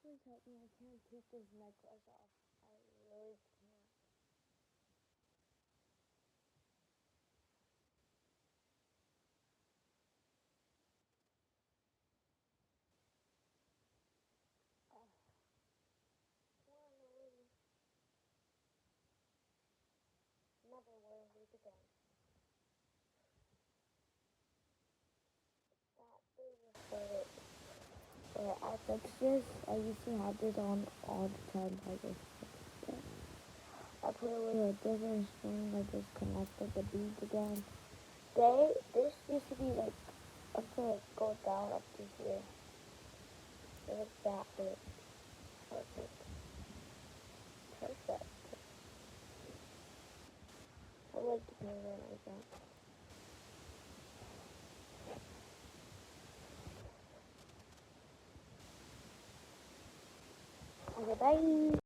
please help me. I can't take this necklace off. I really can't. Never wear these again. I fixed this. I used to have this on all the time. I just fixed it. I put it with a different string. I just connected the beads again. This used to be like up to like go down up to here. It was that big. Perfect. Perfect. I like to paint it like that. Okay, bye.